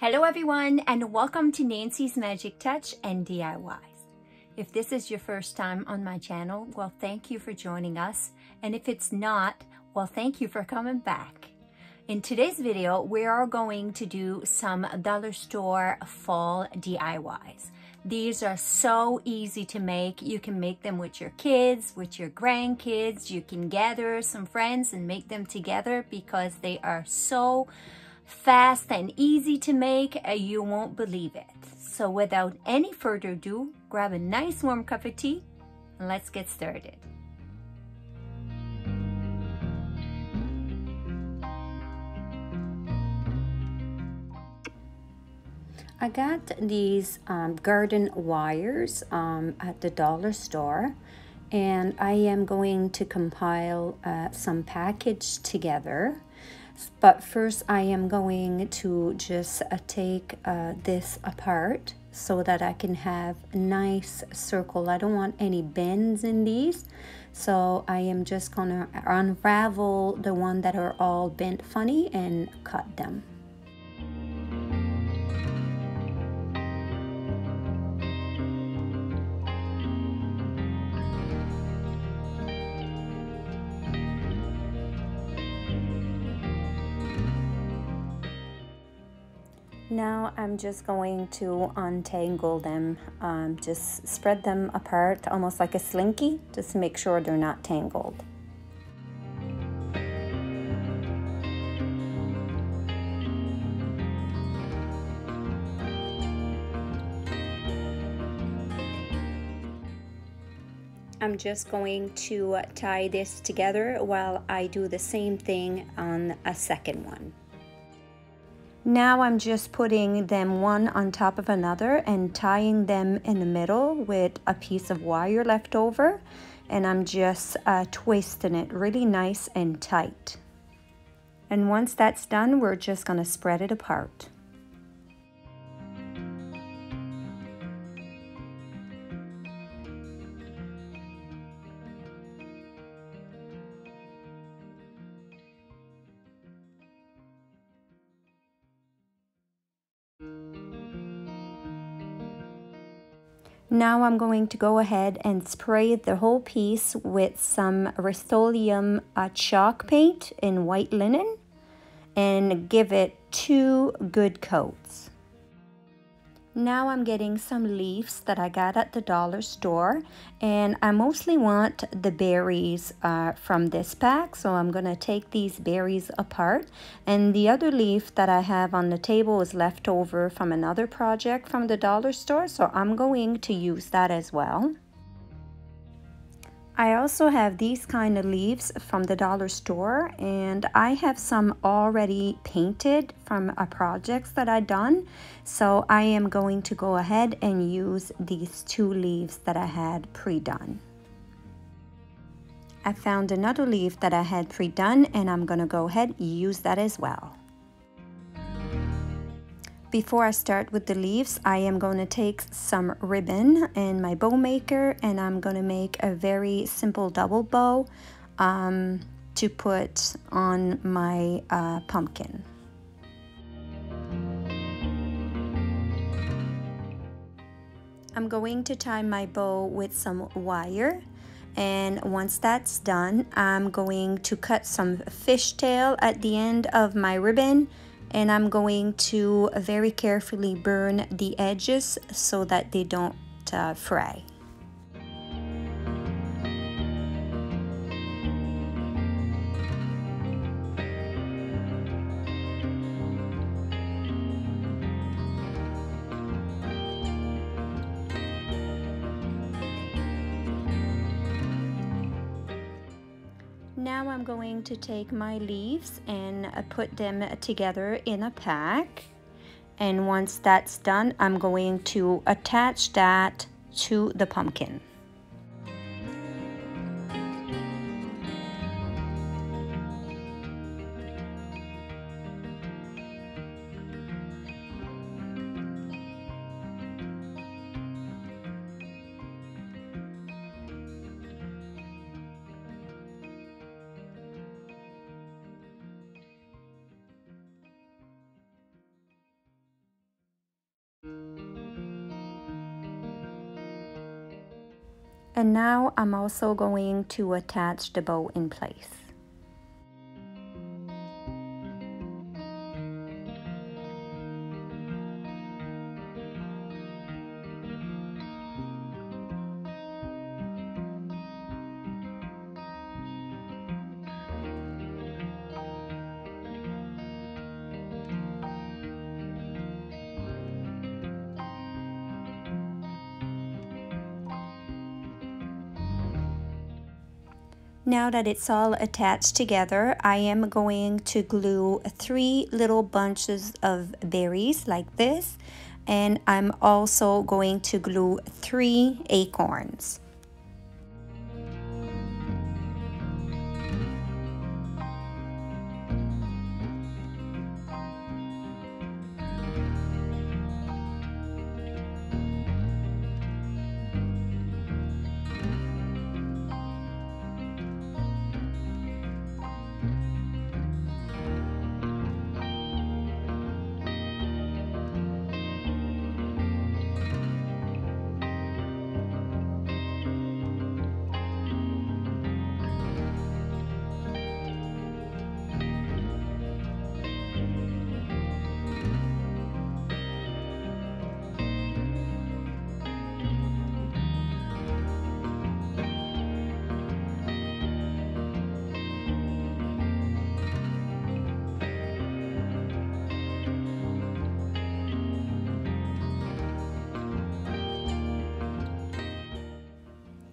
Hello everyone, and welcome to Nancy's Magic Touch and DIYs. If this is your first time on my channel, well, thank you for joining us. And if it's not, well, thank you for coming back. In today's video, we are going to do some dollar store fall DIYs. These are so easy to make. You can make them with your kids, with your grandkids. You can gather some friends and make them together because they are so fast and easy to make, you won't believe it. So without any further ado, grab a nice warm cup of tea and let's get started. I got these garden wires at the dollar store, and I am going to compile some package together. But first I am going to just take this apart so that I can have a nice circle. I don't want any bends in these, so I am just gonna unravel the one that are all bent funny and cut them. Now I'm just going to untangle them, just spread them apart almost like a slinky, just to make sure they're not tangled. I'm just going to tie this together while I do the same thing on a second one. Now I'm just putting them one on top of another and tying them in the middle with a piece of wire left over, and I'm just twisting it really nice and tight. And once that's done, we're just going to spread it apart. Now I'm going to go ahead and spray the whole piece with some Rust-Oleum chalk paint in white linen and give it 2 good coats. Now I'm getting some leaves that I got at the dollar store, and I mostly want the berries from this pack, so I'm going to take these berries apart. And the other leaf that I have on the table is left over from another project from the dollar store, so I'm going to use that as well. I also have these kind of leaves from the dollar store, and I have some already painted from a project that I done, so I am going to go ahead and use these 2 leaves that I had pre-done. I found another leaf that I had pre-done, and I'm gonna go ahead and use that as well. Before I start with the leaves, I am going to take some ribbon and my bow maker, and I'm going to make a very simple double bow to put on my pumpkin. I'm going to tie my bow with some wire, and once that's done, I'm going to cut some fishtail at the end of my ribbon, and I'm going to very carefully burn the edges so that they don't fray. Now I'm going to take my leaves and put them together in a pack. And once that's done, I'm going to attach that to the pumpkin. And now I'm also going to attach the bow in place. Now that it's all attached together, I am going to glue 3 little bunches of berries like this, and I'm also going to glue 3 acorns.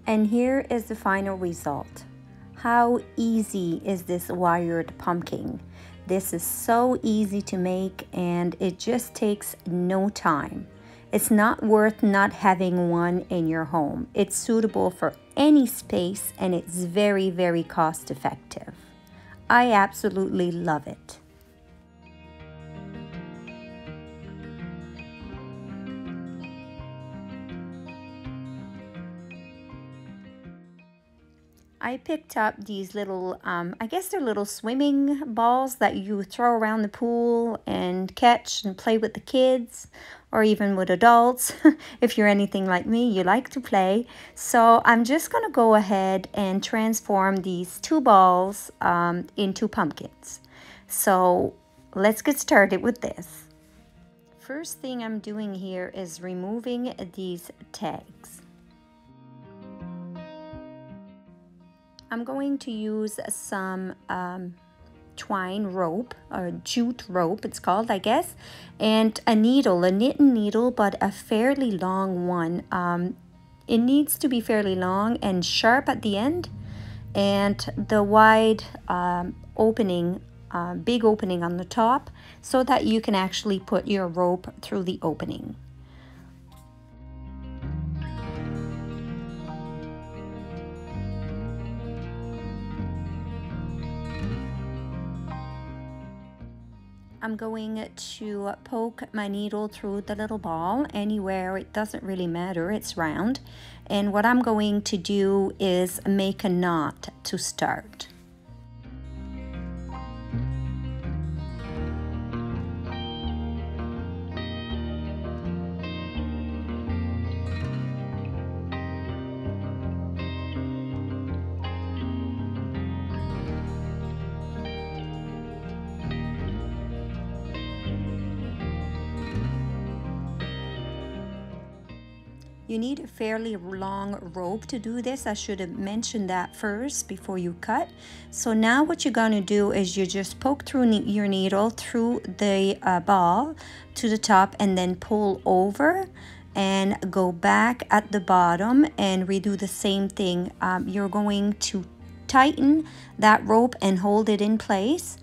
And here is the final result. How easy is this wired pumpkin? This is so easy to make and it just takes no time. It's not worth not having one in your home. It's suitable for any space and it's very, very cost effective. I absolutely love it. I picked up these little, I guess they're little swimming balls that you throw around the pool and catch and play with the kids or even with adults. If you're anything like me, you like to play. So I'm just going to go ahead and transform these 2 balls into pumpkins. So let's get started with this. First thing I'm doing here is removing these tags. I'm going to use some twine rope or jute rope, it's called, I guess, and a needle, a knitting needle, but a fairly long one. It needs to be fairly long and sharp at the end, and the wide opening, big opening on the top, so that you can actually put your rope through the opening. I'm going to poke my needle through the little ball anywhere. It doesn't really matter, it's round. And what I'm going to do is make a knot to start. You need a fairly long rope to do this. I should have mentioned that first before you cut. So now what you're going to do is you just poke through your needle through the ball to the top and then pull over and go back at the bottom and redo the same thing. You're going to tighten that rope and hold it in place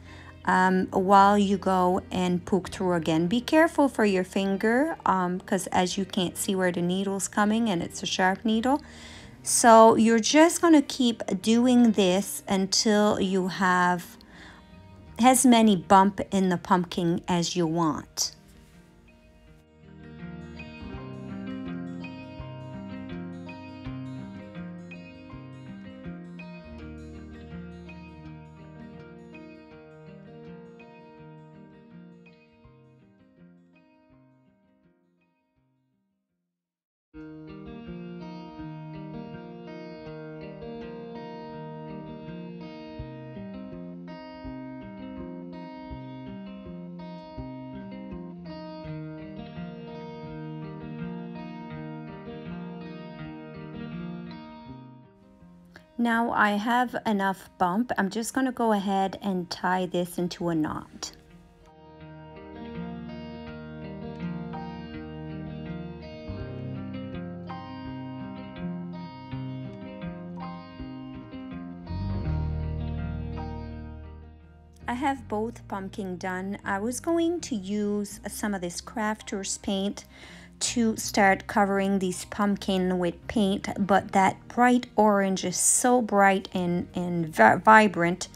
while you go and poke through again. Be careful for your finger because as you can't see where the needle's coming and it's a sharp needle. So you're just going to keep doing this until you have as many bump in the pumpkin as you want. Now I have enough bump. I'm just going to go ahead and tie this into a knot. I have both pumpkin done. I was going to use some of this crafter's paint to start covering these pumpkin with paint, but that bright orange is so bright and vibrant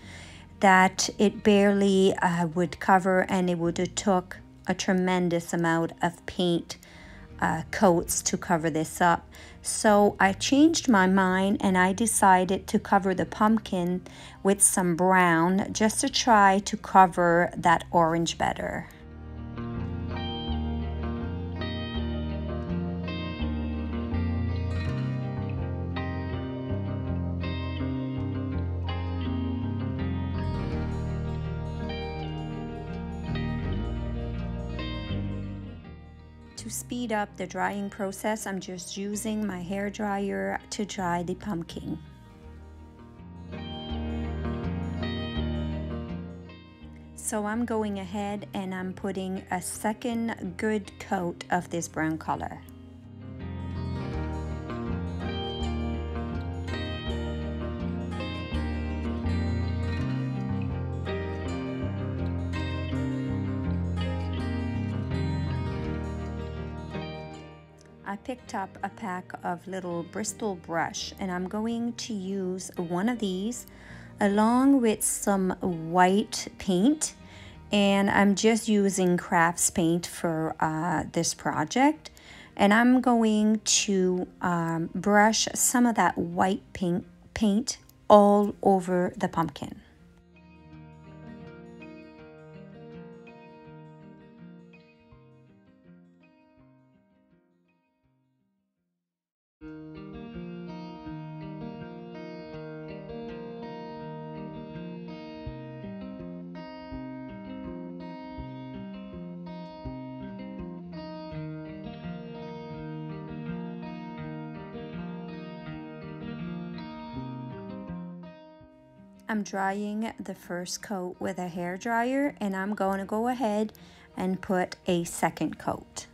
that it barely would cover, and it would have took a tremendous amount of paint coats to cover this up. So I changed my mind and I decided to cover the pumpkin with some brown just to try to cover that orange better. To speed up the drying process, I'm just using my hair dryer to dry the pumpkin. So I'm going ahead and I'm putting a second good coat of this brown color. I picked up a pack of little Bristol brush, and I'm going to use one of these along with some white paint, and I'm just using crafts paint for this project, and I'm going to brush some of that white paint all over the pumpkin. I'm drying the first coat with a hair dryer, and I'm going to go ahead and put a second coat.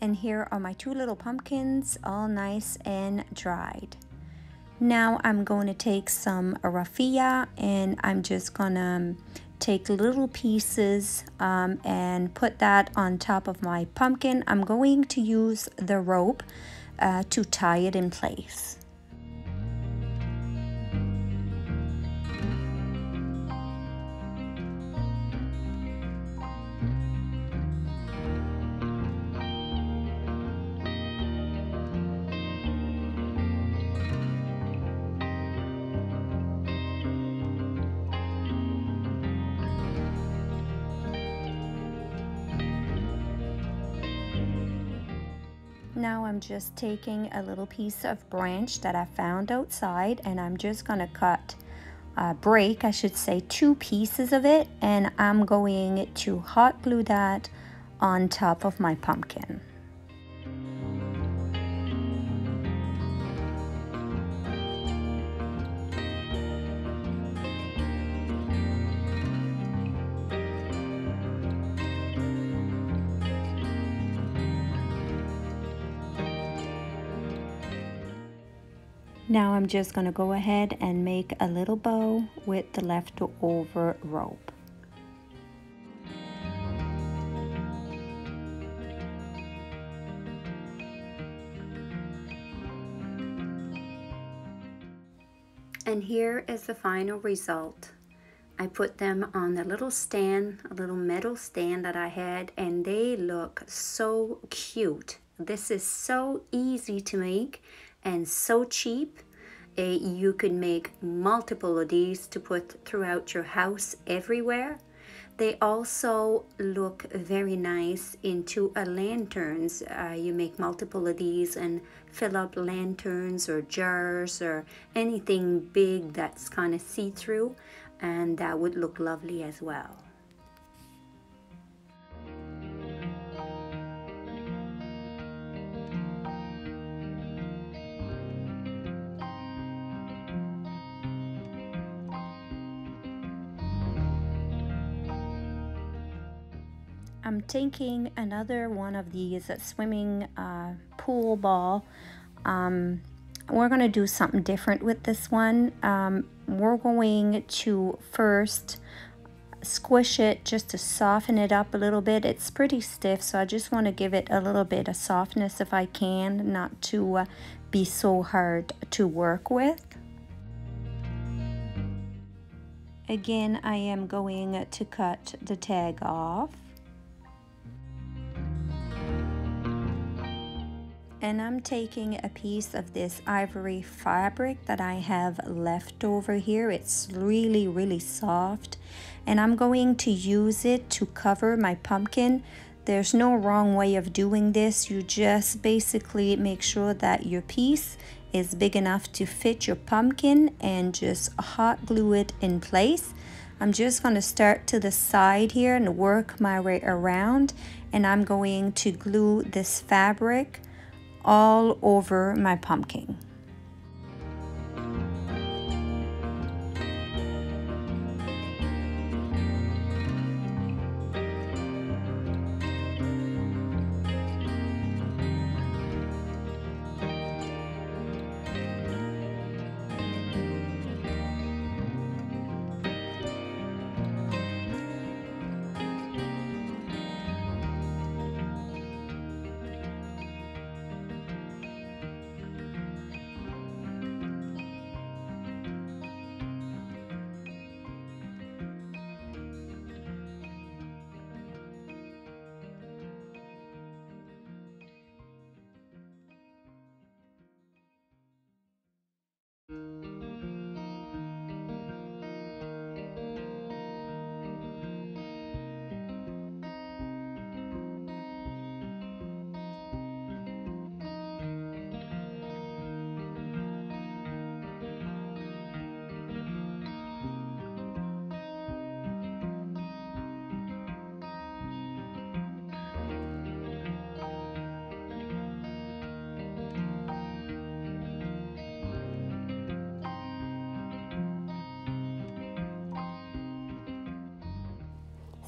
And here are my two little pumpkins, all nice and dried. Now I'm going to take some raffia, and I'm just gonna take little pieces and put that on top of my pumpkin. I'm going to use the rope to tie it in place. Now I'm just taking a little piece of branch that I found outside, and I'm just gonna break, I should say, two pieces of it, and I'm going to hot glue that on top of my pumpkin. Now I'm just going to go ahead and make a little bow with the leftover rope. And here is the final result. I put them on the little stand, a little metal stand that I had, and they look so cute. This is so easy to make and so cheap. You could make multiple of these to put throughout your house everywhere. They also look very nice into lanterns. You make multiple of these and fill up lanterns or jars or anything big that's kind of see-through, and that would look lovely as well. I'm taking another one of these swimming pool ball. We're going to do something different with this one. We're going to first squish it just to soften it up a little bit. It's pretty stiff, so I just want to give it a little bit of softness if I can, not to be so hard to work with. Again, I am going to cut the tag off. And I'm taking a piece of this ivory fabric that I have left over here. It's really, really soft. And I'm going to use it to cover my pumpkin. There's no wrong way of doing this. You just basically make sure that your piece is big enough to fit your pumpkin and just hot glue it in place. I'm just going to start to the side here and work my way around. And I'm going to glue this fabric all over my pumpkin.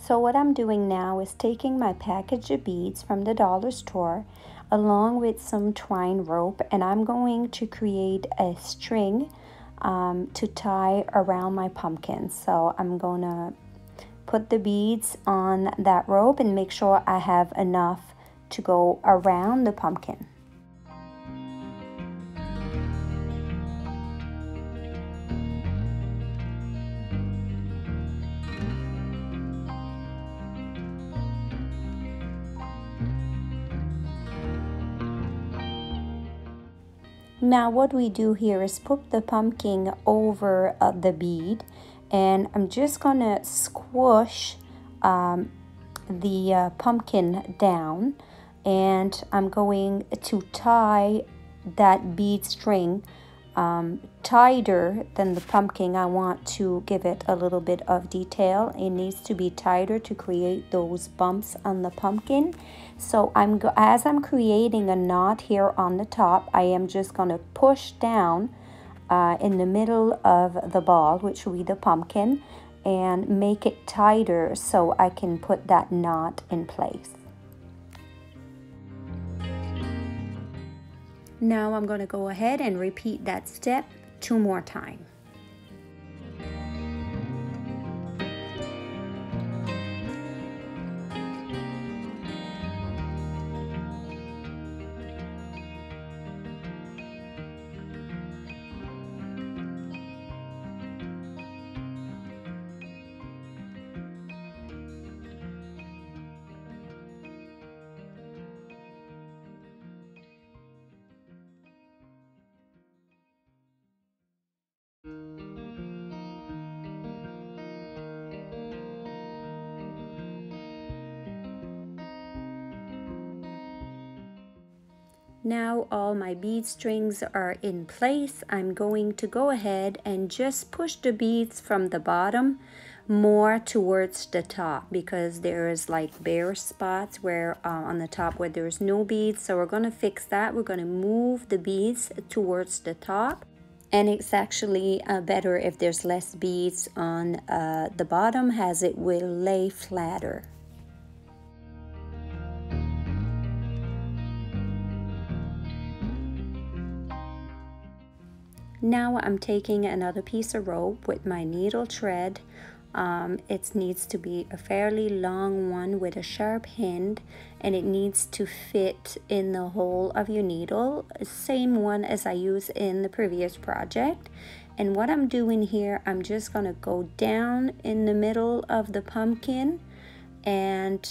So what I'm doing now is taking my package of beads from the dollar store along with some twine rope, and I'm going to create a string to tie around my pumpkin. So I'm going to put the beads on that rope and make sure I have enough to go around the pumpkin. Now what we do here is put the pumpkin over the bead, and I'm just gonna squish the pumpkin down, and I'm going to tie that bead string tighter than the pumpkin. I want to give it a little bit of detail. It needs to be tighter to create those bumps on the pumpkin. So as I'm creating a knot here on the top, I am just going to push down in the middle of the ball, which will be the pumpkin, and make it tighter so I can put that knot in place. Now I'm going to go ahead and repeat that step 2 more times. Now all my bead strings are in place. I'm going to go ahead and just push the beads from the bottom more towards the top, because there's like bare spots where on the top where there's no beads. So we're going to fix that. We're going to move the beads towards the top, and it's actually better if there's less beads on the bottom, as it will lay flatter. Now I'm taking another piece of rope with my needle thread. It needs to be a fairly long one with a sharp end, and it needs to fit in the hole of your needle, same one as I used in the previous project. And what I'm doing here, I'm just going to go down in the middle of the pumpkin and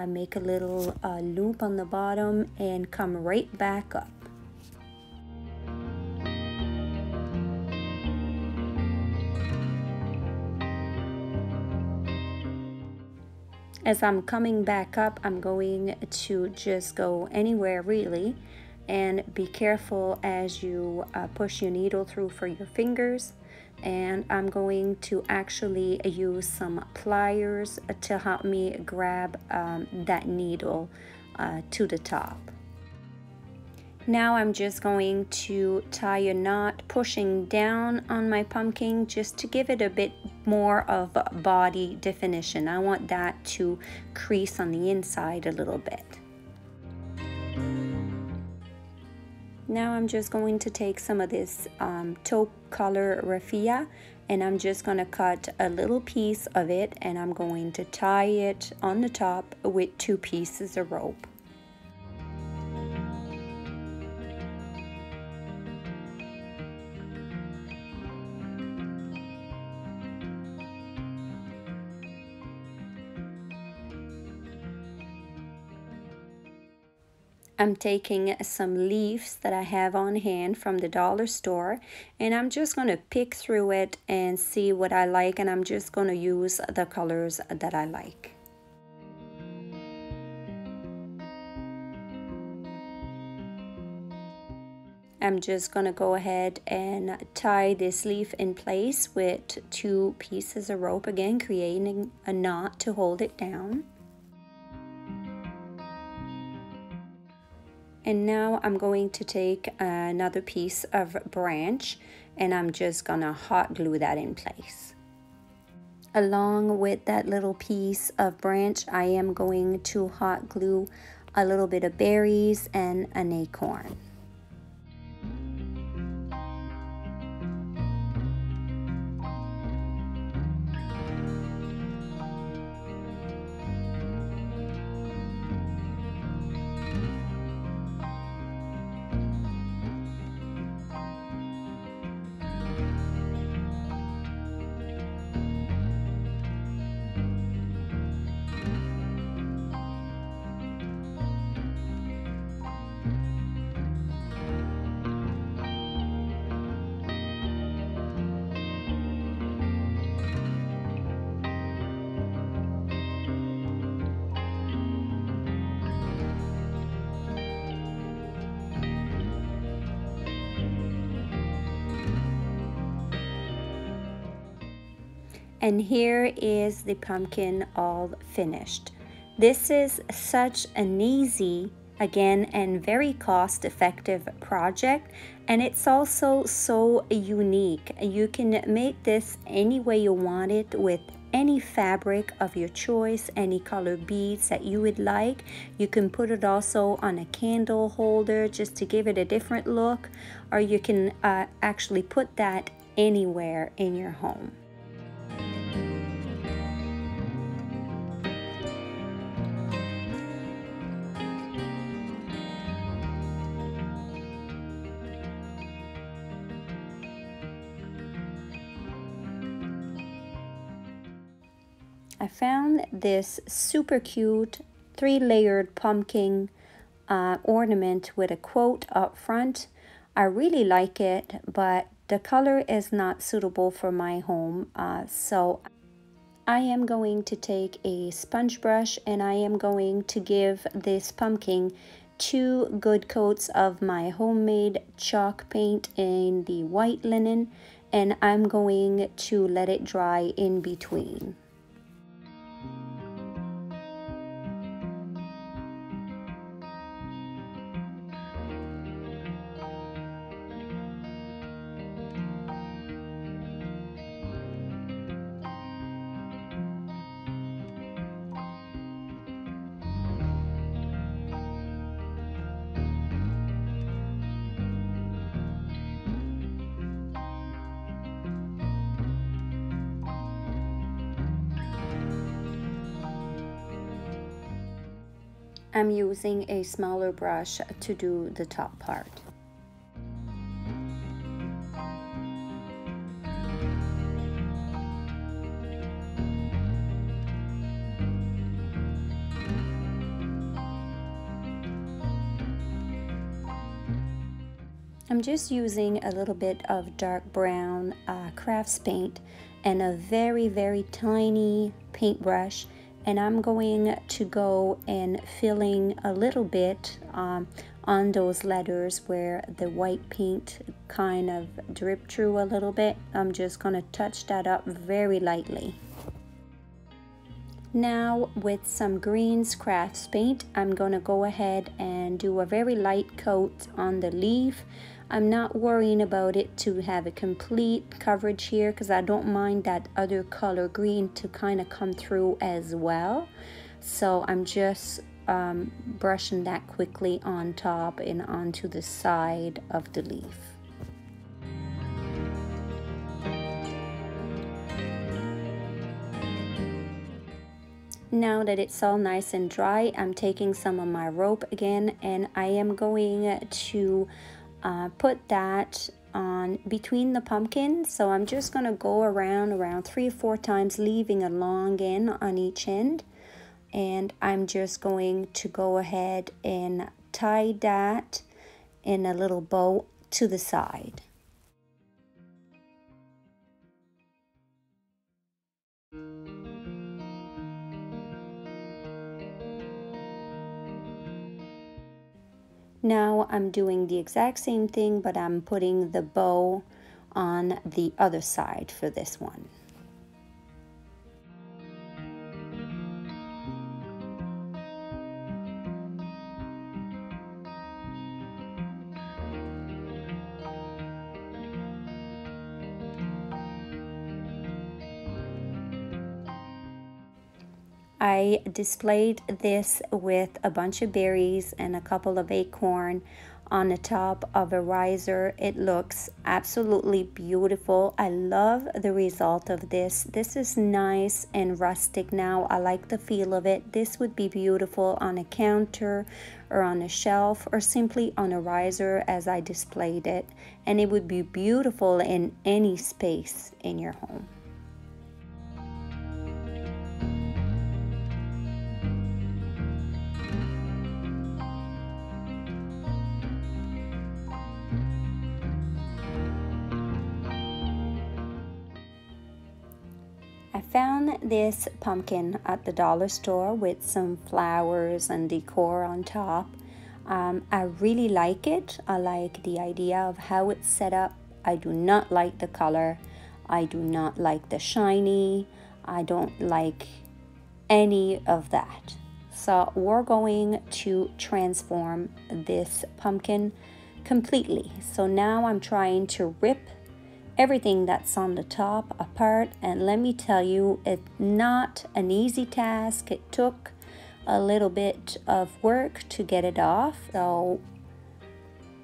make a little loop on the bottom and come right back up. As I'm coming back up, I'm going to just go anywhere really, and be careful as you push your needle through for your fingers. And I'm going to actually use some pliers to help me grab that needle to the top. Now I'm just going to tie a knot, pushing down on my pumpkin just to give it a bit more of body definition. I want that to crease on the inside a little bit. Now I'm just going to take some of this taupe color raffia, and I'm just going to cut a little piece of it, and I'm going to tie it on the top with 2 pieces of rope. I'm taking some leaves that I have on hand from the dollar store, and I'm just going to pick through it and see what I like, and I'm just going to use the colors that I like. I'm just going to go ahead and tie this leaf in place with 2 pieces of rope, again creating a knot to hold it down. And now I'm going to take another piece of branch, and I'm just gonna hot glue that in place. Along with that little piece of branch, I am going to hot glue a little bit of berries and an acorn. And here is the pumpkin all finished. This is such an easy, again, and very cost-effective project, and it's also so unique. You can make this any way you want it, with any fabric of your choice, any color beads that you would like. You can put it also on a candle holder just to give it a different look, or you can actually put that anywhere in your home. I found this super cute 3-layered pumpkin ornament with a quote up front. I really like it, but the color is not suitable for my home. So I am going to take a sponge brush, and I am going to give this pumpkin 2 good coats of my homemade chalk paint in the white linen, and I'm going to let it dry in between. I'm using a smaller brush to do the top part. I'm just using a little bit of dark brown crafts paint and a very tiny paintbrush, and I'm going to go and filling a little bit on those letters where the white paint kind of dripped through a little bit. I'm just going to touch that up very lightly. Now with some greens crafts paint, I'm going to go ahead and do a very light coat on the leaf. I'm not worrying about it to have a complete coverage here because I don't mind that other color green to kind of come through as well. So I'm just brushing that quickly on top and onto the side of the leaf. Now that it's all nice and dry, I'm taking some of my rope again, and I am going to put that on between the pumpkins. So I'm just going to go around 3 or 4 times, leaving a long end on each end, and I'm just going to go ahead and tie that in a little bow to the side. Now I'm doing the exact same thing, but I'm putting the bow on the other side for this one. I displayed this with a bunch of berries and a couple of acorn on the top of a riser. It looks absolutely beautiful. I love the result of this. This is nice and rustic now. I like the feel of it. This would be beautiful on a counter or on a shelf or simply on a riser as I displayed it. And it would be beautiful in any space in your home. I found this pumpkin at the dollar store with some flowers and decor on top. I really like it. I like the idea of how it's set up. I do not like the color. I do not like the shiny. I don't like any of that. So we're going to transform this pumpkin completely. So now I'm trying to rip everything that's on the top apart, and let me tell you, it's not an easy task. It took a little bit of work to get it off, so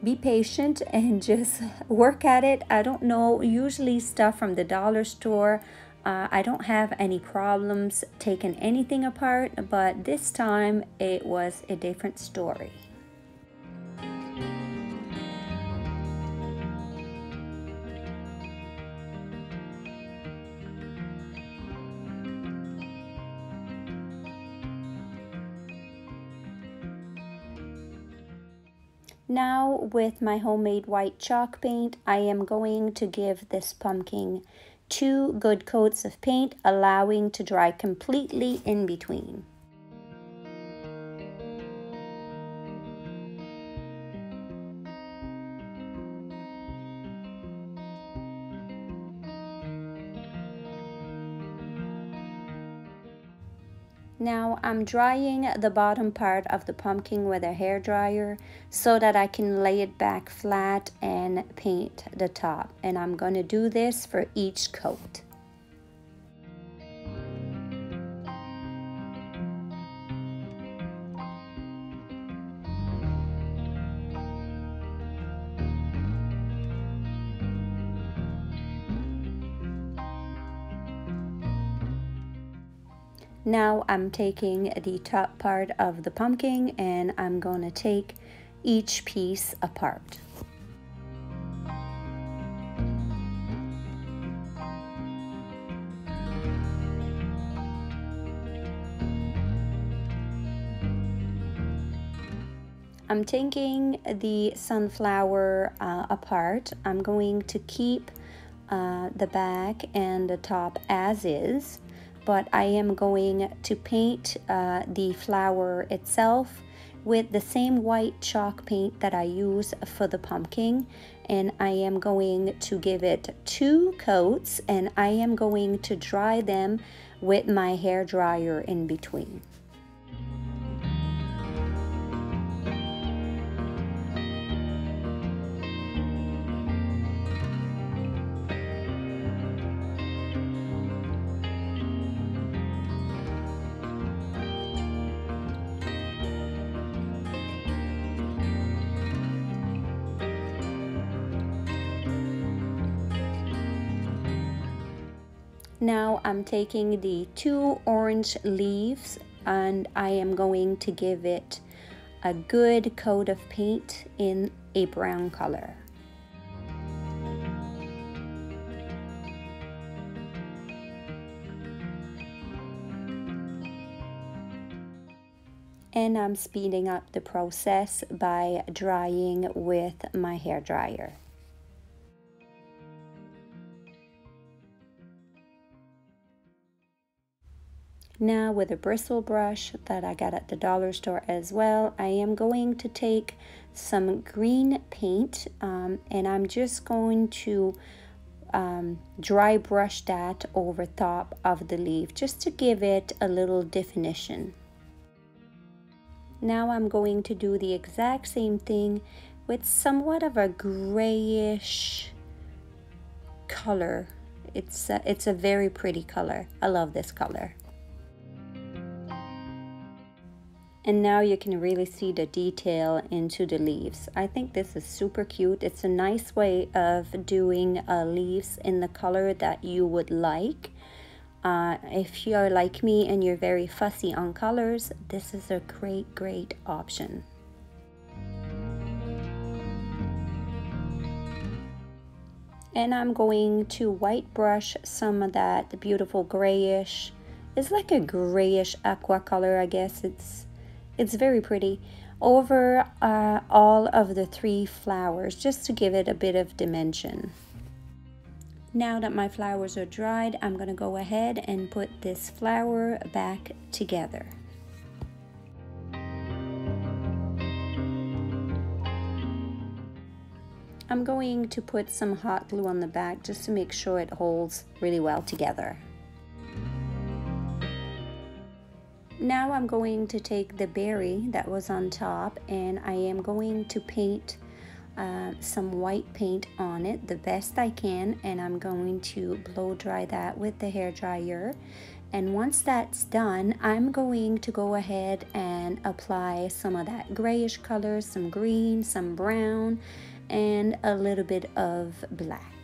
be patient and just work at it. I don't know, usually stuff from the dollar store, I don't have any problems taking anything apart, but this time it was a different story. Now with my homemade white chalk paint, I am going to give this pumpkin 2 good coats of paint, allowing to dry completely in between. Now I'm drying the bottom part of the pumpkin with a hair dryer so that I can lay it back flat and paint the top. And I'm going to do this for each coat. Now I'm taking the top part of the pumpkin and I'm going to take each piece apart. I'm taking the sunflower apart. I'm going to keep the back and the top as is, but I am going to paint the flower itself with the same white chalk paint that I use for the pumpkin, and I am going to give it 2 coats, and I am going to dry them with my hair dryer in between. Now I'm taking the 2 orange leaves and I am going to give it a good coat of paint in a brown color. And I'm speeding up the process by drying with my hair dryer. Now with a bristle brush that I got at the dollar store as well, I am going to take some green paint and I'm just going to dry brush that over top of the leaf just to give it a little definition. Now I'm going to do the exact same thing with somewhat of a grayish color. It's a very pretty color. I love this color. And now you can really see the detail into the leaves. I think this is super cute. It's a nice way of doing leaves in the color that you would like. If you're like me and you're very fussy on colors, this is a great option. And I'm going to white brush some of that beautiful grayish. It's like a grayish aqua color, I guess. It's very pretty over all of the 3 flowers just to give it a bit of dimension. Now that my flowers are dried, I'm going to go ahead and put this flower back together. I'm going to put some hot glue on the back just to make sure it holds really well together. Now I'm going to take the berry that was on top and I am going to paint some white paint on it the best I can, and I'm going to blow dry that with the hair dryer. And once that's done, I'm going to go ahead and apply some of that grayish color, some green, some brown, and a little bit of black.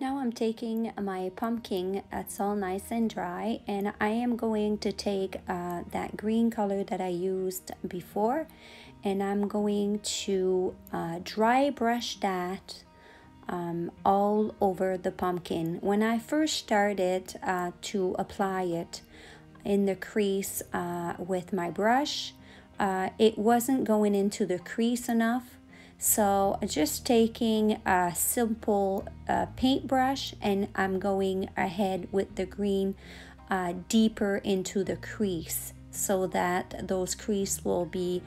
Now I'm taking my pumpkin, it's all nice and dry, and I am going to take that green color that I used before, and I'm going to dry brush that all over the pumpkin. When I first started to apply it in the crease with my brush, it wasn't going into the crease enough. So just taking a simple paintbrush, and I'm going ahead with the green deeper into the crease so that those creases will be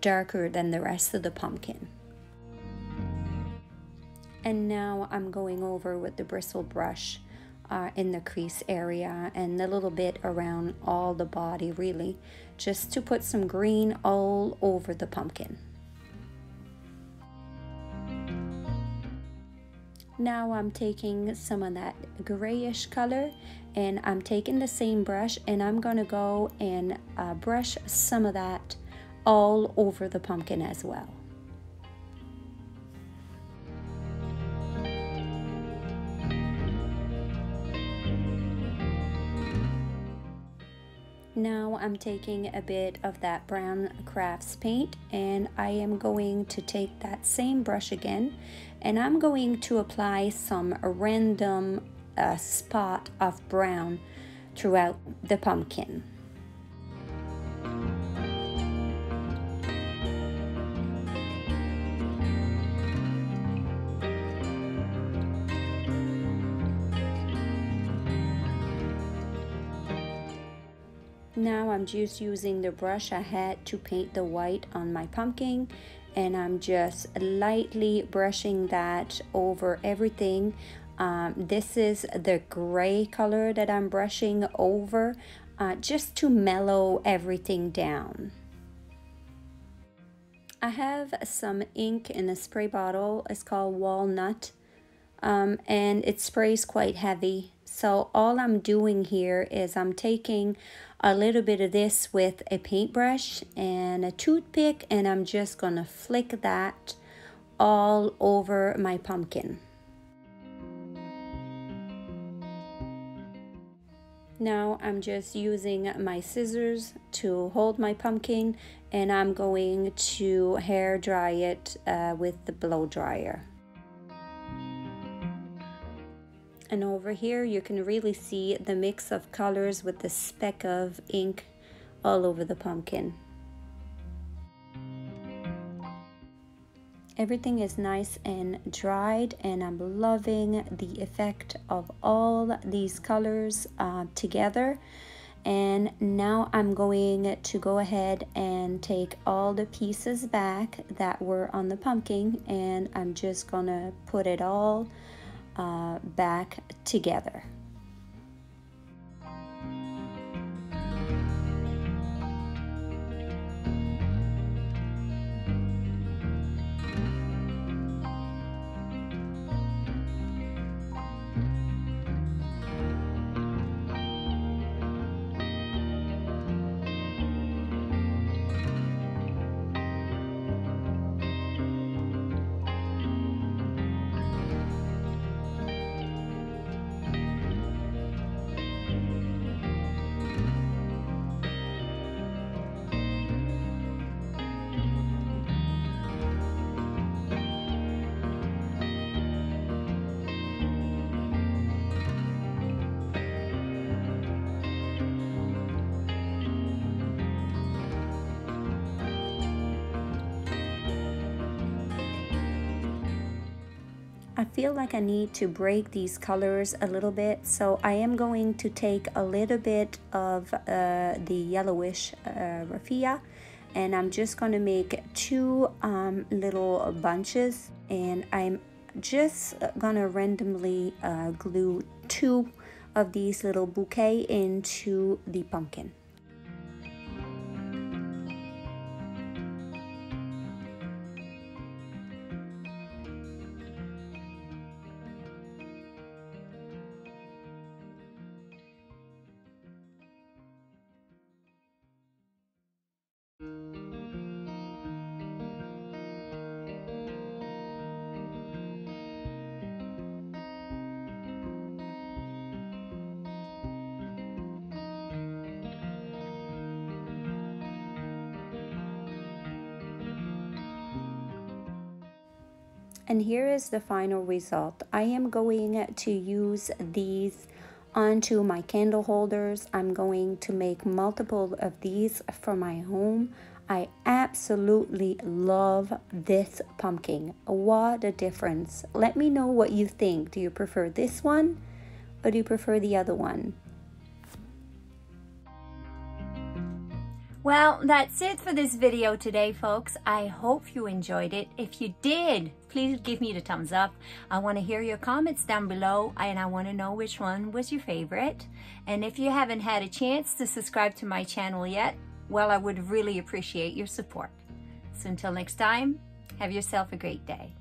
darker than the rest of the pumpkin. And now I'm going over with the bristle brush in the crease area and a little bit around all the body, really, just to put some green all over the pumpkin. Now I'm taking some of that grayish color, and I'm taking the same brush, and I'm gonna go and brush some of that all over the pumpkin as well. Now I'm taking a bit of that brown crafts paint, and I am going to take that same brush again, and I'm going to apply some random spot of brown throughout the pumpkin. Now I'm just using the brush I had to paint the white on my pumpkin, and I'm just lightly brushing that over everything. This is the gray color that I'm brushing over just to mellow everything down. I have some ink in a spray bottle. It's called Walnut, and it sprays quite heavy. So all I'm doing here is I'm taking a little bit of this with a paintbrush and a toothpick, and I'm just gonna flick that all over my pumpkin. Now I'm just using my scissors to hold my pumpkin, and I'm going to hair dry it with the blow dryer. And over here you can really see the mix of colors with the speck of ink all over the pumpkin. Everything is nice and dried, and I'm loving the effect of all these colors together. And now I'm going to go ahead and take all the pieces back that were on the pumpkin, and I'm just gonna put it all back together. I feel like I need to break these colors a little bit, so I am going to take a little bit of the yellowish raffia, and I'm just going to make two little bunches, and I'm just going to randomly glue two of these little bouquet into the pumpkin. And here is the final result. I am going to use these onto my candle holders. I'm going to make multiple of these for my home. I absolutely love this pumpkin. What a difference. Let me know what you think. Do you prefer this one or do you prefer the other one? Well, that's it for this video today, folks. I hope you enjoyed it. If you did, please give me the thumbs up. I want to hear your comments down below, and I want to know which one was your favorite. And if you haven't had a chance to subscribe to my channel yet, well, I would really appreciate your support. So until next time, have yourself a great day.